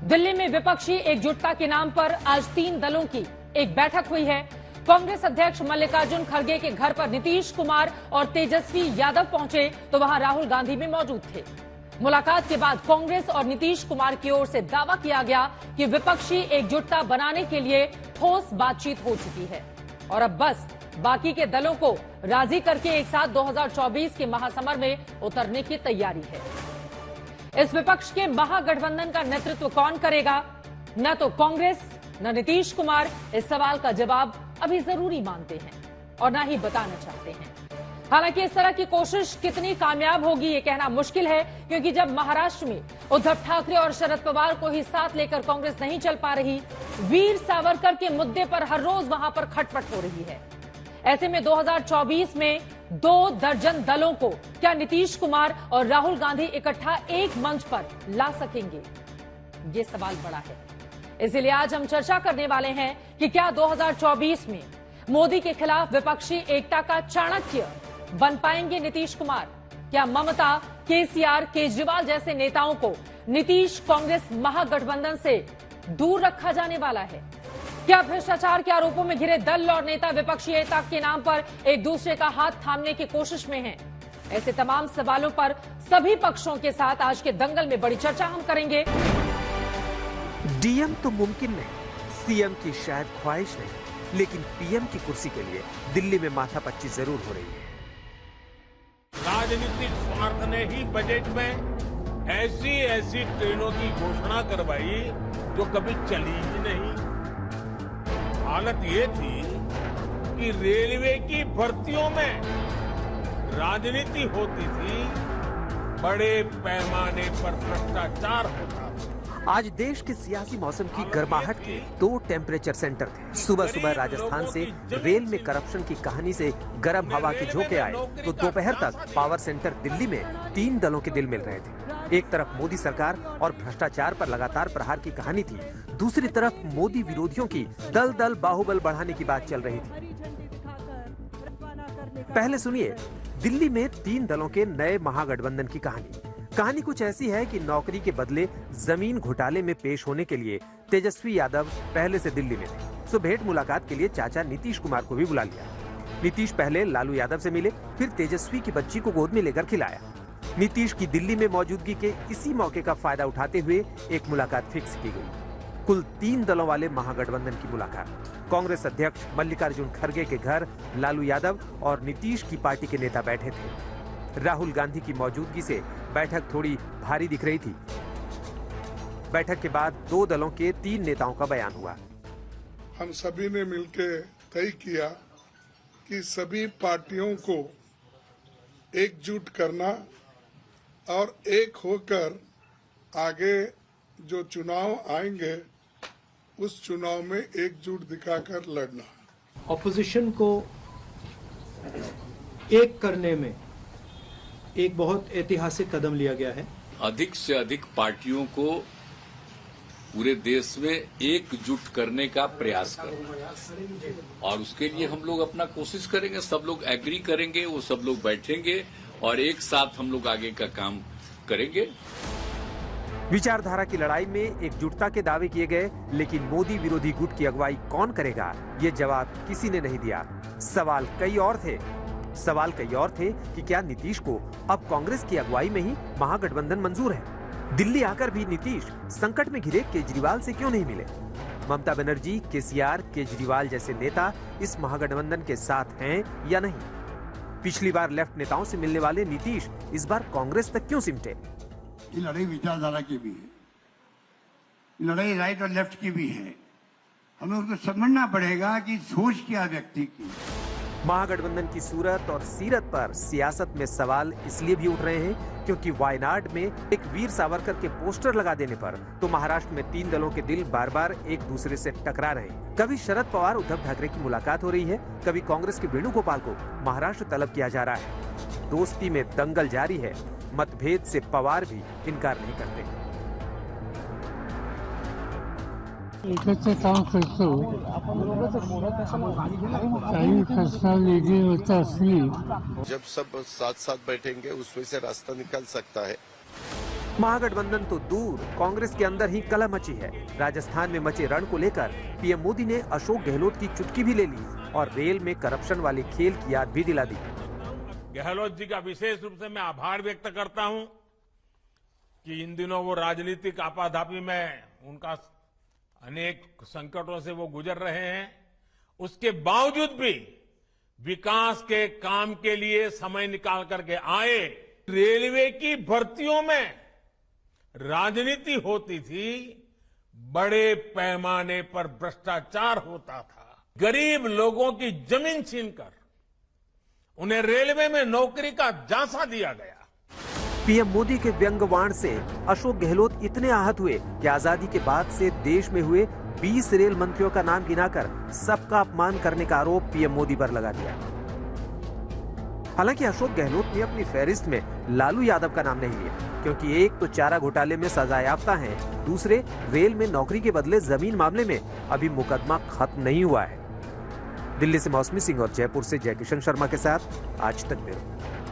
दिल्ली में विपक्षी एकजुटता के नाम पर आज 3 दलों की एक बैठक हुई है। कांग्रेस अध्यक्ष मल्लिकार्जुन खड़गे के घर पर नीतीश कुमार और तेजस्वी यादव पहुंचे तो वहां राहुल गांधी भी मौजूद थे। मुलाकात के बाद कांग्रेस और नीतीश कुमार की ओर से दावा किया गया कि विपक्षी एकजुटता बनाने के लिए ठोस बातचीत हो चुकी है और अब बस बाकी के दलों को राजी करके एक साथ 2024 के महासमर में उतरने की तैयारी है। इस विपक्ष के महागठबंधन का नेतृत्व कौन करेगा? न तो कांग्रेस न नीतीश कुमार इस सवाल का जवाब अभी जरूरी मानते हैं और न ही बताना चाहते हैं। हालांकि इस तरह की कोशिश कितनी कामयाब होगी ये कहना मुश्किल है, क्योंकि जब महाराष्ट्र में उद्धव ठाकरे और शरद पवार को ही साथ लेकर कांग्रेस नहीं चल पा रही, वीर सावरकर के मुद्दे पर हर रोज वहां पर खटपट हो रही है। ऐसे में 2024 में 2 दर्जन दलों को क्या नीतीश कुमार और राहुल गांधी इकट्ठा एक मंच पर ला सकेंगे? ये सवाल बड़ा है। इसीलिए आज हम चर्चा करने वाले हैं कि क्या 2024 में मोदी के खिलाफ विपक्षी एकता का चाणक्य बन पाएंगे नीतीश कुमार? क्या ममता, केसीआर, केजरीवाल जैसे नेताओं को नीतीश कांग्रेस महागठबंधन से दूर रखा जाने वाला है? क्या भ्रष्टाचार के आरोपों में घिरे दल और नेता विपक्षी एकता के नाम पर एक दूसरे का हाथ थामने की कोशिश में हैं? ऐसे तमाम सवालों पर सभी पक्षों के साथ आज के दंगल में बड़ी चर्चा हम करेंगे। डीएम तो मुमकिन नहीं, सीएम की शायद ख्वाहिश नहीं, लेकिन पीएम की कुर्सी के लिए दिल्ली में माथापच्ची जरूर हो रही है। राजनीतिक स्वार्थ ने ही बजट में ऐसी ट्रेनों की घोषणा करवाई जो कभी चली ही नहीं। हालत ये थी कि रेलवे की भर्तियों में राजनीति होती थी, बड़े पैमाने पर भ्रष्टाचार होता था। आज देश के सियासी मौसम की गर्माहट के 2 टेम्परेचर सेंटर थे। सुबह सुबह राजस्थान से रेल में करप्शन की कहानी से गर्म हवा के झोंके आए तो दोपहर तक पावर सेंटर दिल्ली में 3 दलों के दिल मिल रहे थे। एक तरफ मोदी सरकार और भ्रष्टाचार पर लगातार प्रहार की कहानी थी, दूसरी तरफ मोदी विरोधियों की दल दल बाहुबल बढ़ाने की बात चल रही थी। पहले सुनिए दिल्ली में 3 दलों के नए महागठबंधन की कहानी कुछ ऐसी है कि नौकरी के बदले जमीन घोटाले में पेश होने के लिए तेजस्वी यादव पहले से दिल्ली में थे। सो भेंट मुलाकात के लिए चाचा नीतीश कुमार को भी बुला लिया। नीतीश पहले लालू यादव से मिले, फिर तेजस्वी की बच्ची को गोद में लेकर खिलाया। नीतीश की दिल्ली में मौजूदगी के इसी मौके का फायदा उठाते हुए एक मुलाकात फिक्स की गई। कुल 3 दलों वाले महागठबंधन की मुलाकात। कांग्रेस अध्यक्ष मल्लिकार्जुन खड़गे के घर लालू यादव और नीतीश की पार्टी के नेता बैठे थे। राहुल गांधी की मौजूदगी से बैठक थोड़ी भारी दिख रही थी। बैठक के बाद 2 दलों के 3 नेताओं का बयान हुआ। हम सभी ने मिलकर तय किया कि सभी पार्टियों को एकजुट करना और एक होकर आगे जो चुनाव आएंगे उस चुनाव में एकजुट दिखाकर लड़ना। ऑपोजिशन को एक करने में एक बहुत ऐतिहासिक कदम लिया गया है। अधिक से अधिक पार्टियों को पूरे देश में एकजुट करने का प्रयास करना और उसके लिए हम लोग अपना कोशिश करेंगे। सब लोग एग्री करेंगे, वो सब लोग बैठेंगे और एक साथ हम लोग आगे का काम करेंगे। विचारधारा की लड़ाई में एकजुटता के दावे किए गए, लेकिन मोदी विरोधी गुट की अगुवाई कौन करेगा, ये जवाब किसी ने नहीं दिया। सवाल कई और थे कि क्या नीतीश को अब कांग्रेस की अगुवाई में ही महागठबंधन मंजूर है? दिल्ली आकर भी नीतीश संकट में घिरे केजरीवाल से क्यों नहीं मिले? ममता बनर्जी, केसीआर, केजरीवाल जैसे नेता इस महागठबंधन के साथ हैं या नहीं? पिछली बार लेफ्ट नेताओं से मिलने वाले नीतीश इस बार कांग्रेस तक क्यों सिमटे? ये लड़ाई विचारधारा की भी है, ये लड़ाई राइट और लेफ्ट की भी है। हमें उसको समझना पड़ेगा कि सोच क्या व्यक्ति की। महागठबंधन की सूरत और सीरत पर सियासत में सवाल इसलिए भी उठ रहे हैं क्योंकि वायनाड में एक वीर सावरकर के पोस्टर लगा देने पर तो महाराष्ट्र में 3 दलों के दिल बार बार एक दूसरे से टकरा रहे हैं। कभी शरद पवार उद्धव ठाकरे की मुलाकात हो रही है, कभी कांग्रेस के वेणुगोपाल को महाराष्ट्र तलब किया जा रहा है। दोस्ती में दंगल जारी है, मतभेद से पवार भी इनकार नहीं करते। एकत्र काम करतो काही पर्सनॅलिटी होता असली जब सब साथ साथ बैठेंगे उसमें से रास्ता निकल सकता है। महागठबंधन तो दूर, कांग्रेस के अंदर ही कलह मची है। राजस्थान में मचे रण को लेकर पीएम मोदी ने अशोक गहलोत की चुटकी भी ले ली और रेल में करप्शन वाले खेल की याद भी दिला दी। गहलोत जी का विशेष रूप से मैं आभार व्यक्त करता हूं कि इन दिनों वो राजनीतिक आपाधापी में उनका अनेक संकटों से वो गुजर रहे हैं, उसके बावजूद भी विकास के काम के लिए समय निकाल करके आए। रेलवे की भर्तियों में राजनीति होती थी, बड़े पैमाने पर भ्रष्टाचार होता था। गरीब लोगों की जमीन छीनकर उन्हें रेलवे में नौकरी का झांसा दिया गया। पीएम मोदी के व्यंग्यवाण से अशोक गहलोत इतने आहत हुए कि आजादी के बाद से देश में हुए 20 रेल मंत्रियों का नाम गिनाकर सबका अपमान करने का आरोप पीएम मोदी पर लगा दिया। हालांकि अशोक गहलोत ने अपनी फहरिस्त में लालू यादव का नाम नहीं लिया, क्योंकि एक तो चारा घोटाले में सजायाफ्ता हैं, दूसरे रेल में नौकरी के बदले जमीन मामले में अभी मुकदमा खत्म नहीं हुआ है। दिल्ली से मौसमी सिंह और जयपुर से जयकिशन शर्मा के साथ आज तक ब्यूरो।